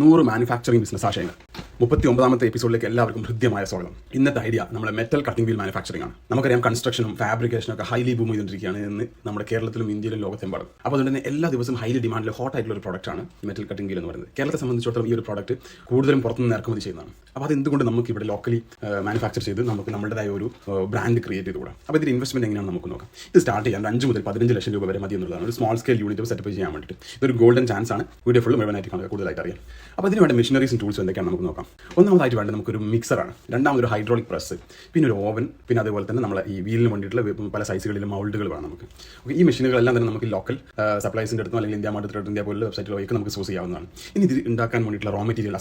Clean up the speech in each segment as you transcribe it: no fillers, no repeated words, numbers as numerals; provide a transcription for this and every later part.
100 manufacturing business ആശയങ്ങൾ 39ാമത്തെ എപ്പിസോഡിലേക്ക് എല്ലാവർക്കും ഹൃദ്യമായ സ്വാഗതം. ഇന്നത്തെ ഐഡിയ നമ്മുടെ മെറ്റൽ കട്ടിംഗ് വീൽ മാനുഫാക്ചറിംഗ് ആണ്. നമുക്കറിയാം കൺസ്ട്രക്ഷനും ഫാബ്രിക്കേഷനും ഒക്കെ ഹൈലി ബൂം ചെയ്തുകൊണ്ടിരിക്കുകയാണ് എന്ന് നമ്മുടെ കേരളത്തിലും ഇന്ത്യയിലും ലോകത്തെമ്പാടും. അപ്പോൾ അതുകൊണ്ട് തന്നെ എല്ലാ ദിവസവും ഹൈലി ഡിമാൻഡിൽ ഹോട്ട് ആയിട്ടുള്ള ഒരു പ്രോഡക്റ്റാണ് മെറ്റൽ കട്ടിംഗ് വീൽ എന്ന് പറയുന്നത്. കേരളത്തെ സംബന്ധിച്ചിടത്തോളം ഈ ഒരു പ്രോഡക്റ്റ് കൂടുതലും പുറത്തുനിന്ന് ഇറക്കുമതി ചെയ്യുന്നതാണ്. അപ്പോൾ അത് എന്തുകൊണ്ട് നമുക്ക് ഇവിടെ ലോക്കലി മാനുഫാക്ചർ ചെയ്ത് നമുക്ക് നമ്മുടേതായ ഒരു ബ്രാൻഡ് ക്രിയേറ്റ് ചെയ്തുകൂടാം. അപ്പോൾ ഇതിന്റെ ഇൻവെസ്റ്റ്മെന്റ് എങ്ങനെയാണ് നമുക്ക് നോക്കാം. ഇത് സ്റ്റാർട്ട് ചെയ്യാൻ 5 മുതൽ 15 ലക്ഷം രൂപ വരെ മതി എന്നുള്ളതാണ്. ഒരു സ്മോൾ സ്കെയിൽ യൂണിറ്റ് സെറ്റപ്പ് ചെയ്യാൻ വേണ്ടിയിട്ട് ഇതൊരു ഗോൾഡൻ ചാൻസ് ആണ്. വീഡിയോ ഫുൾ മുഴുവനായിട്ട് കാണുക, കൂടുതലായിട്ട് അറിയാം. അപ്പോൾ ഇതിന് വേണ്ട മെഷീനറീസും ടൂൾസും എന്തൊക്കെയാണ് നമുക്ക് നോക്കാം. ഒന്നാമതായിട്ട് വേണ്ടത് നമുക്കൊരു മിക്സറാണ്, രണ്ടാമതൊരു ഹൈഡ്രോളിക് പ്രസ്, പിന്നെ ഒരു ഓവൻ, പിന്നെ അതുപോലെ തന്നെ നമ്മളെ ഈ വീലിന് വേണ്ടിയിട്ടുള്ള പല സൈസുകളിലും മൗൾഡുകൾ വേണം നമുക്ക്. ഓക്കെ, ഈ മെഷീനുകളെല്ലാം തന്നെ നമുക്ക് ലോക്കൽ സപ്ലൈസിൻ്റെ അടുത്തും അല്ലെങ്കിൽ ഇന്ത്യ മാർട്ട് ഇന്ത്യ പോലുള്ള വെബ്സൈറ്റിലേക്ക് നമുക്ക് സോഴ്സ് ചെയ്യാവുന്നതാണ്. ഇനി ഇത് ഉണ്ടാക്കാൻ വേണ്ടിയിട്ടുള്ള റോ മെറ്റീരിയൽ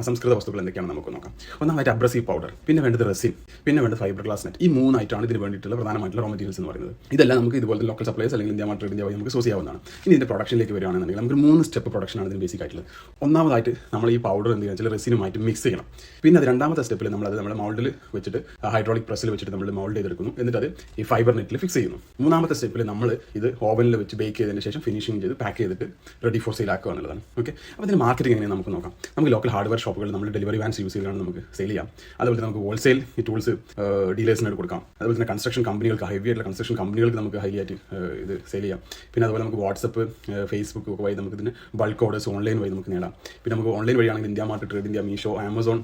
അസംസ്കൃത വസ്തുക്കൾ എന്തൊക്കെയാണ് നമുക്ക് നോക്കാം. ഒന്നാമതായിട്ട് അബ്രസീവ് പൗഡർ, പിന്നെ വേണ്ടത് റെസിൻ, പിന്നെ വേണ്ടത് ഫൈബർ ഗ്ലാസ് നെറ്റ്. ഈ 3 ആയിട്ടാണ് ഇതിന് വേണ്ടിയിട്ടുള്ള പ്രധാനമായിട്ടുള്ള റോ മെറ്റീരിയൽസ് എന്ന് പറയുന്നത്. ഇതെല്ലാം നമുക്ക് ഇതുപോലെ ലോക്കൽ സപ്ലൈസ് അല്ലെങ്കിൽ ഇന്ത്യ മാർട്ട് ഇന്ത്യ വഴി നമുക്ക് സോഴ്സ് ചെയ്യാവുന്നതാണ്. ഇനി ഇതിന്റെ പ്രൊഡക്ഷനിലേക്ക് വരികയാണെന്നുണ്ടെങ്കിൽ നമുക്ക് 3 സ്റ്റെപ്പ് പ്രൊഡക്ഷനാണ് ഇതിന് ബേസിക് ആയിട്ടുള്ളത്. ഒന്നാമതായിട്ട് നമ്മൾ ഈ പൗഡർ എന്ത് ചെയ്യുക വെച്ചാൽ റെസിനുമായിട്ട് മിക്സ് ചെയ്യണം. പിന്നെ അത് രണ്ടാമത്തെ സ്റ്റെപ്പിൽ നമ്മളത് നമ്മുടെ മൗൾഡിൽ വെച്ചിട്ട് ഹൈഡ്രോളിക് പ്രസ്സിൽ വെച്ചിട്ട് നമ്മൾ മൗൾഡ് ചെയ്തെടുക്കുന്നു. എന്നിട്ട് അത് ഈ ഫൈബർ നെറ്റിൽ ഫിക്സ് ചെയ്യുന്നു. മൂന്നാമത്തെ സ്റ്റെപ്പിൽ നമ്മൾ ഇത് ഓവനിൽ വെച്ച് ബേക്ക് ചെയ്തതിന് ശേഷം ഫിനിഷിംഗ് ചെയ്ത് പാക്ക് ചെയ്തിട്ട് റെഡി ഫോർ സെയിൽ ആക്കുക എന്നുള്ളതാണ്. ഓക്കെ, അപ്പോൾ ഇതിന് മാർക്കറ്റിംഗ് എങ്ങനെയാണ് നമുക്ക് നോക്കാം. നമുക്ക് ലോക്കൽ ഹാർഡ്വെയർ ഷോപ്പുകൾ നമ്മൾ ഡെലിവറി വാൻസ് യൂസ് ചെയ്താണ് നമുക്ക് സെയിൽ ചെയ്യാം. അതുപോലെ നമുക്ക് ഹോൾസെയിൽ ഈ ടൂൾസ് ഡീലേഴ്സിനായിട്ട് കൊടുക്കാം. അതുപോലെ തന്നെ കൺസ്ട്രക്ഷൻ കമ്പനികൾക്ക്, ഹെവി ആയിട്ടുള്ള കൺസ്ട്രക്ഷൻ കമ്പനികൾക്ക് നമുക്ക് ഹൈലി ആയിട്ട് ഇത് സെയിൽ ചെയ്യാം. പിന്നെ അതുപോലെ നമുക്ക് വാട്സപ്പ്, ഫേസ്ബുക്ക് ഒക്കെ വഴി നമുക്ക് ഇതിന് ബൾക്ക് ഓർഡേഴ്സ് ഓൺലൈൻ വഴി നമുക്ക് നേടാം. പിന്നെ നമുക്ക് ഓൺലൈൻ വഴിയാണെങ്കിൽ India mart, trade India, Meesho, Amazon,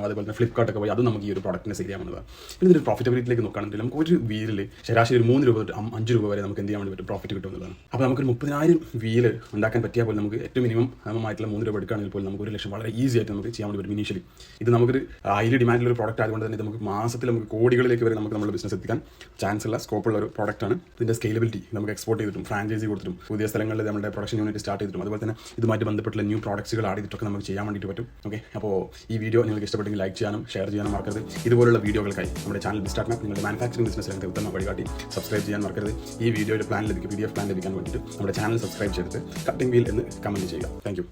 അതുപോലെ തന്നെ ഫ്ലിപ്കാർട്ട് ഒക്കെ വഴി അതും നമുക്ക് ഈ ഒരു പ്രോഡക്റ്റിനെ സെയിൽ ചെയ്യാവുന്നതാണ്. പിന്നെ ഇതിൻ്റെ പ്രോഫിറ്റബിലിറ്റിയിലേക്ക് നോക്കുകയാണെങ്കിൽ നമുക്ക് ഒരു വീലിൽ ശരാശരി ഒരു 3 രൂപ തൊട്ട് 5 രൂപ വരെ നമുക്ക് എന്ത് ചെയ്യാൻ വേണ്ടി പറ്റും, പ്രോഫിറ്റ് കിട്ടുന്നതാണ്. അപ്പോൾ നമുക്കൊരു 30,000 വീല് ഉണ്ടാക്കാൻ പറ്റിയാൽ പോലും നമുക്ക് ഏറ്റവും മിനിമം ആയിട്ടുള്ള 3 രൂപ എടുക്കുകയാണെങ്കിൽ പോലും നമുക്ക് 1 ലക്ഷം വളരെ ഈസി ആയിട്ട് നമുക്ക് ചെയ്യാൻ വേണ്ടി പറ്റും ഇനീഷ്യലി. ഇത് നമുക്കൊരു ഹൈലി ഡിമാൻഡിലുള്ള ഒരു പ്രോഡക്റ്റ് ആയതുകൊണ്ട് തന്നെ നമുക്ക് മാസത്തിൽ നമുക്ക് കോടികളിലേക്ക് വരെ നമുക്ക് നമ്മുടെ ബിസിനസ് എത്തിക്കാൻ ചാൻസ് ഉള്ള സ്കോപ്പുള്ള ഒരു പ്രോഡക്റ്റാണ്. ഇതിൻ്റെ സ്കെയിലബിലിറ്റി നമുക്ക് എക്സ്പോർട്ട് ചെയ്തിട്ടും ഫ്രാഞ്ചൈസി കൊടുത്തിട്ടും പുതിയ സ്ഥലങ്ങളിൽ നമ്മുടെ പ്രൊഡക്ഷൻ യൂണിറ്റ് സ്റ്റാർട്ട് ചെയ്തിട്ടും അതുപോലെ തന്നെ ഇതുമായിട്ട് ബന്ധപ്പെട്ടുള്ള ന്യൂ പ്രോഡക്ട്സുകൾ ആഡ് ചെയ്തിട്ടൊക്കെ നമുക്ക് ചെയ്യാൻ വേണ്ടിയിട്ട് പറ്റും. ഓക്കെ, അപ്പോൾ ഈ വീഡിയോ നിങ്ങൾക്ക് ഇഷ്ടപ്പെട്ടെങ്കിൽ ലൈക്ക് ചെയ്യാനും ഷെയർ ചെയ്യാനും മറക്കരുത്. ഇതുപോലുള്ള വീഡിയോകൾക്കായി നമ്മുടെ ചാനൽ ബിസ്റ്റാർട്ട് മാപ്പ് നിങ്ങളുടെ മാനുഫാക്ചറിംഗ് ബിസിനസ് രംഗത്തെ ഉത്തമ വഴികാട്ടി സബ്സ്ക്രൈബ് ചെയ്യാൻ മറക്കരുത്. ഈ വീഡിയോയുടെ PDF പ്ലാൻ ലഭിക്കാൻ വേണ്ടിയിട്ട് നമ്മുടെ ചാനൽ സബ്സ്ക്രൈബ് ചെയ്തിട്ട് കട്ടിംഗ് വീൽ എന്ന് കമൻറ്റ് ചെയ്യുക. Thank you.